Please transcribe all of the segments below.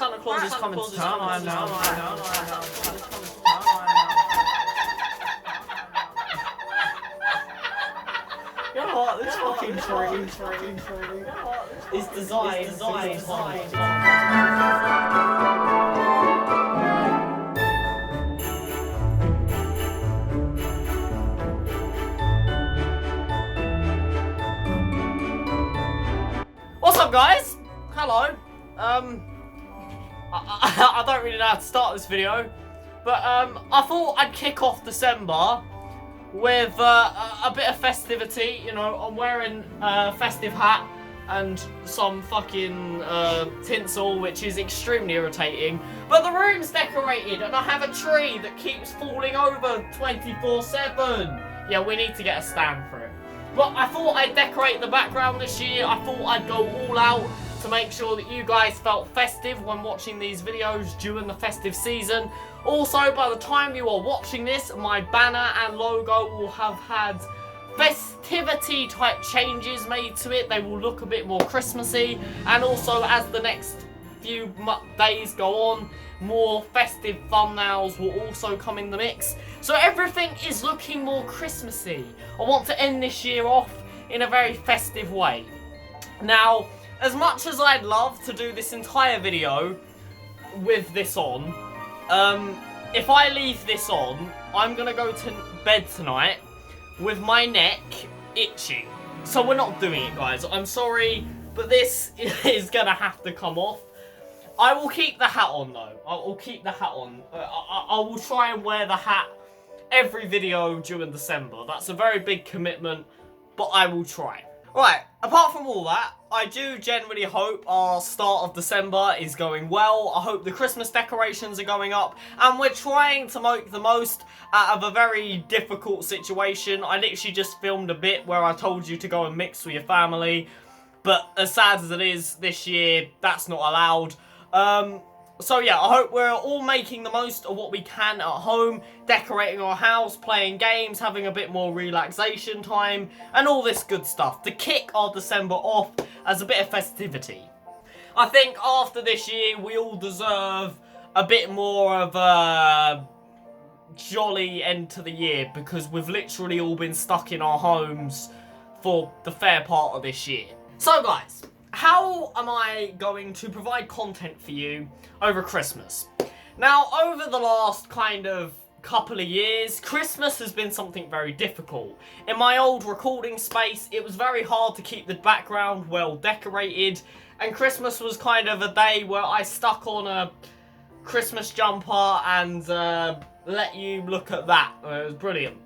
Santa Claus is coming to town. I know. You know what? This fucking tree is designed. What's up, guys? Hello. I don't really know how to start this video, but I thought I'd kick off December with a bit of festivity. You know, I'm wearing a festive hat and some fucking tinsel, which is extremely irritating. But the room's decorated and I have a tree that keeps falling over 24/7. Yeah, we need to get a stand for it. But I thought I'd decorate the background this year. I thought I'd go all out to make sure that you guys felt festive when watching these videos during the festive season. Also, by the time you are watching this, my banner and logo will have had festivity type changes made to it. They will look a bit more Christmassy, and also as the next few days go on, more festive thumbnails will also come in the mix. So everything is looking more Christmassy. I want to end this year off in a very festive way. Now, as much as I'd love to do this entire video with this on, if I leave this on, I'm gonna go to bed tonight with my neck itching. So we're not doing it, guys. I'm sorry, but this is gonna have to come off. I will keep the hat on, though. I will keep the hat on. I will try and wear the hat every video during December. That's a very big commitment, but I will try. Right, apart from all that, I do generally hope our start of December is going well. I hope the Christmas decorations are going up, and we're trying to make the most out of a very difficult situation. I literally just filmed a bit where I told you to go and mix with your family, but as sad as it is this year, that's not allowed. So yeah, I hope we're all making the most of what we can at home, decorating our house, playing games, having a bit more relaxation time, and all this good stuff to kick our December off as a bit of festivity. I think after this year, we all deserve a bit more of a jolly end to the year, because we've literally all been stuck in our homes for the fair part of this year. So guys, how am I going to provide content for you over Christmas? Now, over the last kind of couple of years, Christmas has been something very difficult. In my old recording space, it was very hard to keep the background well decorated, and Christmas was kind of a day where I stuck on a Christmas jumper and let you look at that. It was brilliant.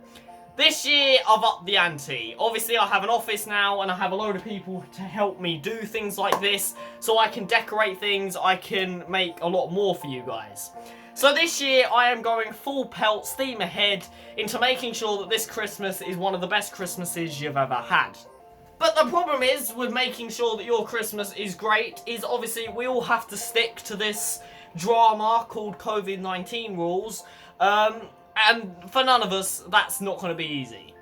This year, I've upped the ante. Obviously, I have an office now, and I have a load of people to help me do things like this, so I can decorate things, I can make a lot more for you guys. So this year, I am going full pelt, steam ahead, into making sure that this Christmas is one of the best Christmases you've ever had. But the problem is, with making sure that your Christmas is great, is obviously we all have to stick to this drama called COVID-19 rules, and for none of us, that's not going to be easy.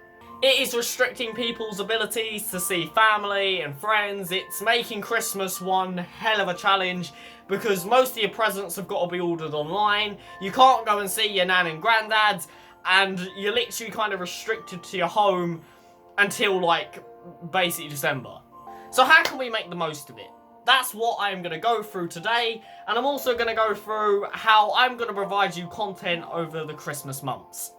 It is restricting people's abilities to see family and friends. It's making Christmas one hell of a challenge, because most of your presents have got to be ordered online. You can't go and see your nan and granddad, and you're literally kind of restricted to your home until, like, basically December. So how can we make the most of it? That's what I'm going to go through today, and I'm also going to go through how I'm going to provide you content over the Christmas months.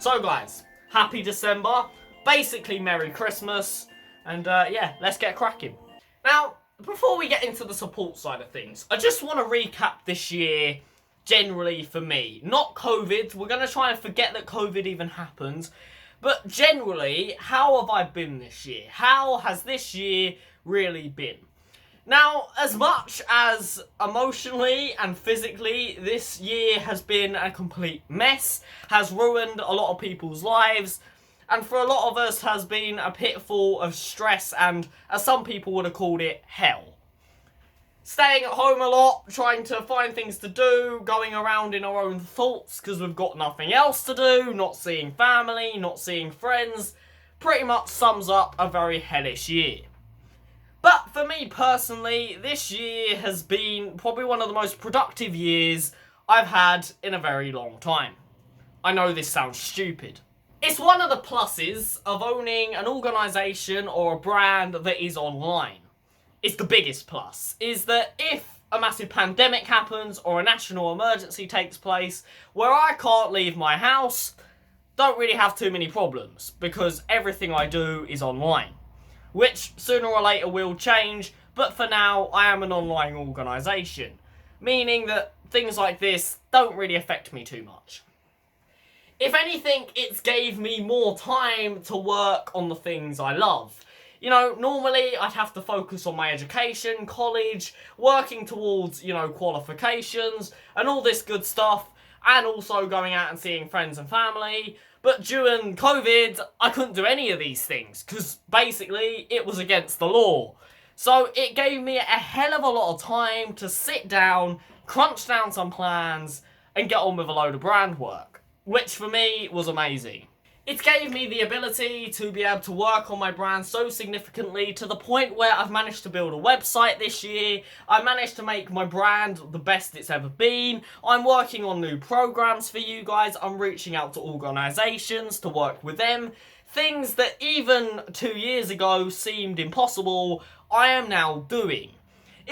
So guys, happy December, basically Merry Christmas, and yeah, let's get cracking. Now, before we get into the support side of things, I just want to recap this year generally for me. Not COVID, we're going to try and forget that COVID even happened, but generally, how have I been this year? How has this year really been? Now, as much as emotionally and physically this year has been a complete mess, has ruined a lot of people's lives, and for a lot of us has been a pitfall of stress and, as some people would have called it, hell. Staying at home a lot, trying to find things to do, going around in our own thoughts because we've got nothing else to do, not seeing family, not seeing friends, pretty much sums up a very hellish year. But for me personally, this year has been probably one of the most productive years I've had in a very long time. I know this sounds stupid. It's one of the pluses of owning an organisation or a brand that is online. It's the biggest plus, is that if a massive pandemic happens or a national emergency takes place where I can't leave my house, don't really have too many problems because everything I do is online. Which sooner or later will change, but for now I am an online organisation, meaning that things like this don't really affect me too much. If anything, it's gave me more time to work on the things I love. You know, normally I'd have to focus on my education, college, working towards, qualifications, and all this good stuff, and also going out and seeing friends and family. But during COVID, I couldn't do any of these things, because basically it was against the law. So it gave me a hell of a lot of time to sit down, crunch down some plans, and get on with a load of brand work, which for me was amazing. It gave me the ability to be able to work on my brand so significantly to the point where I've managed to build a website this year. I managed to make my brand the best it's ever been. I'm working on new programs for you guys. I'm reaching out to organisations to work with them. Things that even 2 years ago seemed impossible, I am now doing.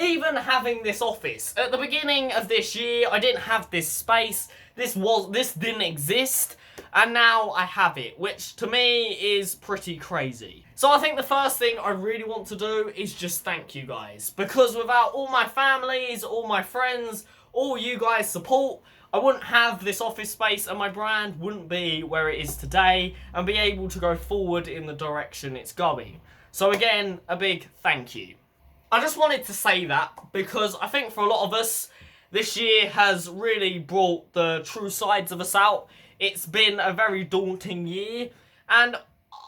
Even having this office. At the beginning of this year, I didn't have this space. This didn't exist. And now I have it, which to me is pretty crazy. So I think the first thing I really want to do is just thank you guys. Because without all my families, all my friends, all you guys' support, I wouldn't have this office space and my brand wouldn't be where it is today and be able to go forward in the direction it's going. So again, a big thank you. I just wanted to say that because I think for a lot of us, this year has really brought the true sides of us out. It's been a very daunting year, and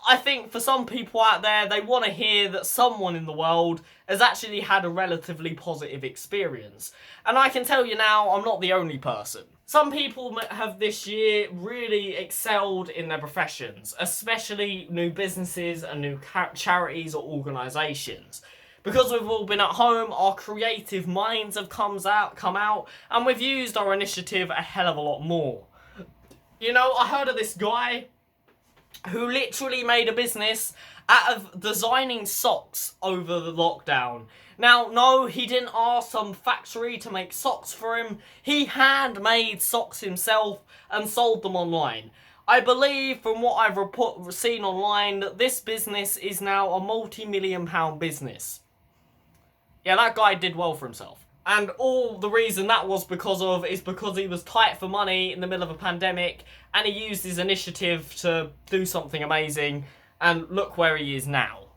I think for some people out there, they want to hear that someone in the world has actually had a relatively positive experience. And I can tell you now, I'm not the only person. Some people have this year really excelled in their professions, especially new businesses and new charities or organisations. Because we've all been at home, our creative minds have come out, and we've used our initiative a hell of a lot more. You know, I heard of this guy who literally made a business out of designing socks over the lockdown. Now, no, he didn't ask some factory to make socks for him. He handmade socks himself and sold them online. I believe, from what I've seen online, that this business is now a multi-million-pound business. Yeah, that guy did well for himself. And all the reason that was because he was tight for money in the middle of a pandemic, and he used his initiative to do something amazing, and look where he is now.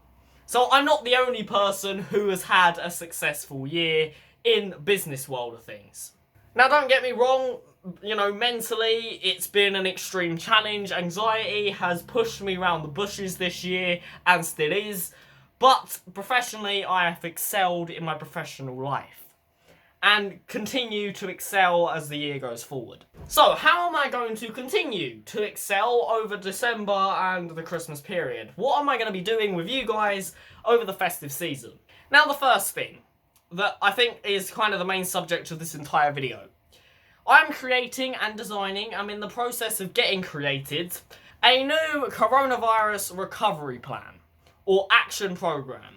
So I'm not the only person who has had a successful year in business world of things. Now don't get me wrong, mentally it's been an extreme challenge. Anxiety has pushed me around the bushes this year, and still is. But professionally, I have excelled in my professional life and continue to excel as the year goes forward. So, how am I going to continue to excel over December and the Christmas period? What am I going to be doing with you guys over the festive season? Now, the first thing that I think is kind of the main subject of this entire video. I'm creating and designing, I'm in the process of getting created, a new coronavirus recovery plan or action program.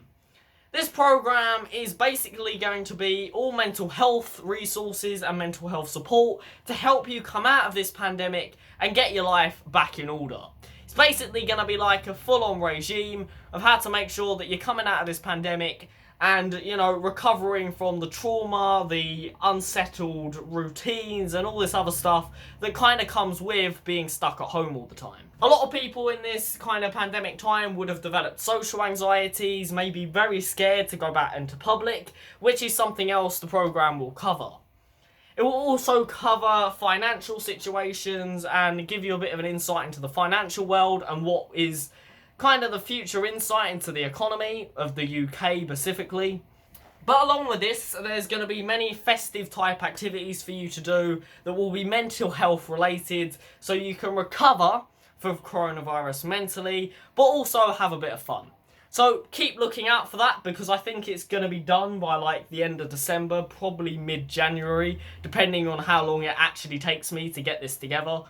This program is basically going to be all mental health resources and mental health support to help you come out of this pandemic and get your life back in order. It's basically going to be like a full-on regime of how to make sure that you're coming out of this pandemic and, recovering from the trauma, the unsettled routines and all this other stuff that kind of comes with being stuck at home all the time. A lot of people in this kind of pandemic time would have developed social anxieties, maybe very scared to go back into public, which is something else the program will cover. It will also cover financial situations and give you a bit of an insight into the financial world and what is kind of the future insight into the economy of the UK specifically. But along with this, there's going to be many festive type activities for you to do that will be mental health related, so you can recover from coronavirus mentally, but also have a bit of fun. So keep looking out for that, because I think it's going to be done by like the end of December, probably mid-January, depending on how long it actually takes me to get this together.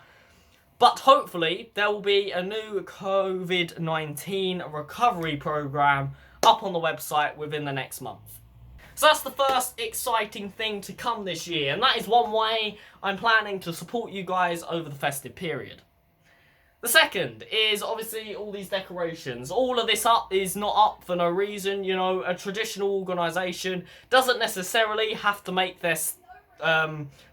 But hopefully there will be a new COVID-19 recovery program up on the website within the next month. So that's the first exciting thing to come this year, and that is one way I'm planning to support you guys over the festive period. The second is obviously all these decorations. All of this is not up for no reason. You know, a traditional organisation doesn't necessarily have to make their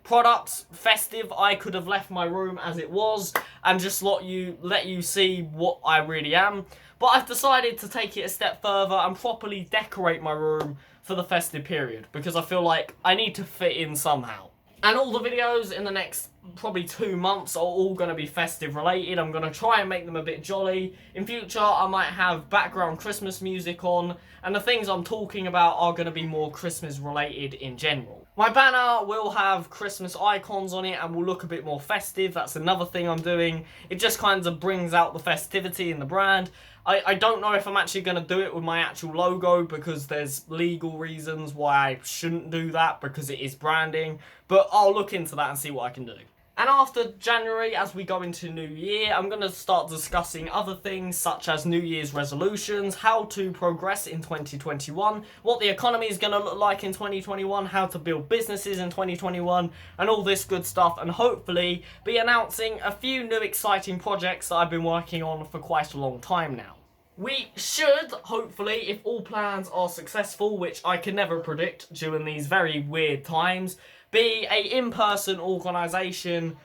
products festive. I could have left my room as it was and just let you see what I really am. But I've decided to take it a step further and properly decorate my room for the festive period, because I feel like I need to fit in somehow. And all the videos in the next probably 2 months are all going to be festive related. I'm going to try and make them a bit jolly. In future, I might have background Christmas music on, and the things I'm talking about are going to be more Christmas related in general. My banner will have Christmas icons on it and will look a bit more festive. That's another thing I'm doing. It just kind of brings out the festivity in the brand. I don't know if I'm actually going to do it with my actual logo, because there's legal reasons why I shouldn't do that, because it is branding. But I'll look into that and see what I can do. And after January, as we go into New Year, I'm going to start discussing other things such as New Year's resolutions, how to progress in 2021, what the economy is going to look like in 2021, how to build businesses in 2021, and all this good stuff, and hopefully be announcing a few new exciting projects that I've been working on for quite a long time now. We should, hopefully, if all plans are successful, which I can never predict during these very weird times, be a in-person organisation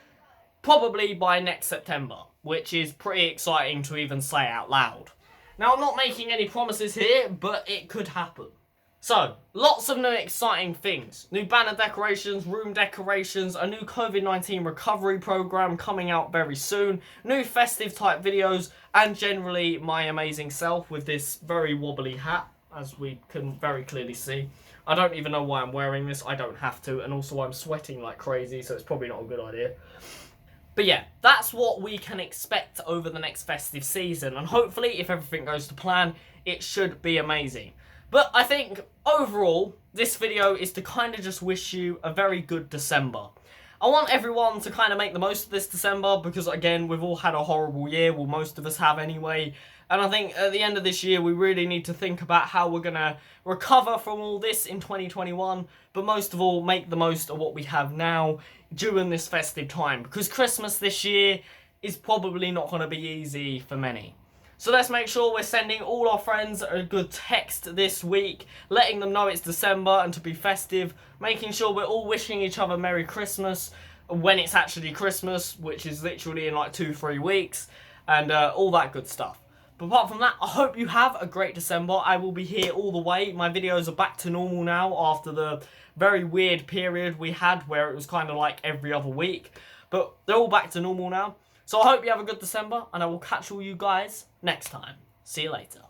probably by next September, which is pretty exciting to even say out loud. Now, I'm not making any promises here, but it could happen. So, lots of new exciting things. New banner decorations, room decorations, a new COVID-19 recovery program coming out very soon, new festive type videos, and generally my amazing self with this very wobbly hat, as we can very clearly see. I don't even know why I'm wearing this. I don't have to, and also I'm sweating like crazy, so it's probably not a good idea. But yeah, that's what we can expect over the next festive season, and hopefully, if everything goes to plan, it should be amazing. But I think, overall, this video is to kind of just wish you a very good December. I want everyone to kind of make the most of this December, because again, we've all had a horrible year, well, most of us have anyway. And I think at the end of this year, we really need to think about how we're going to recover from all this in 2021. But most of all, make the most of what we have now during this festive time. Because Christmas this year is probably not going to be easy for many. So let's make sure we're sending all our friends a good text this week, letting them know it's December and to be festive, making sure we're all wishing each other Merry Christmas when it's actually Christmas, which is literally in like 2-3 weeks, and all that good stuff. But apart from that, I hope you have a great December. I will be here all the way. My videos are back to normal now after the very weird period we had where it was kind of like every other week. But they're all back to normal now. So I hope you have a good December, and I will catch all you guys next time. See you later.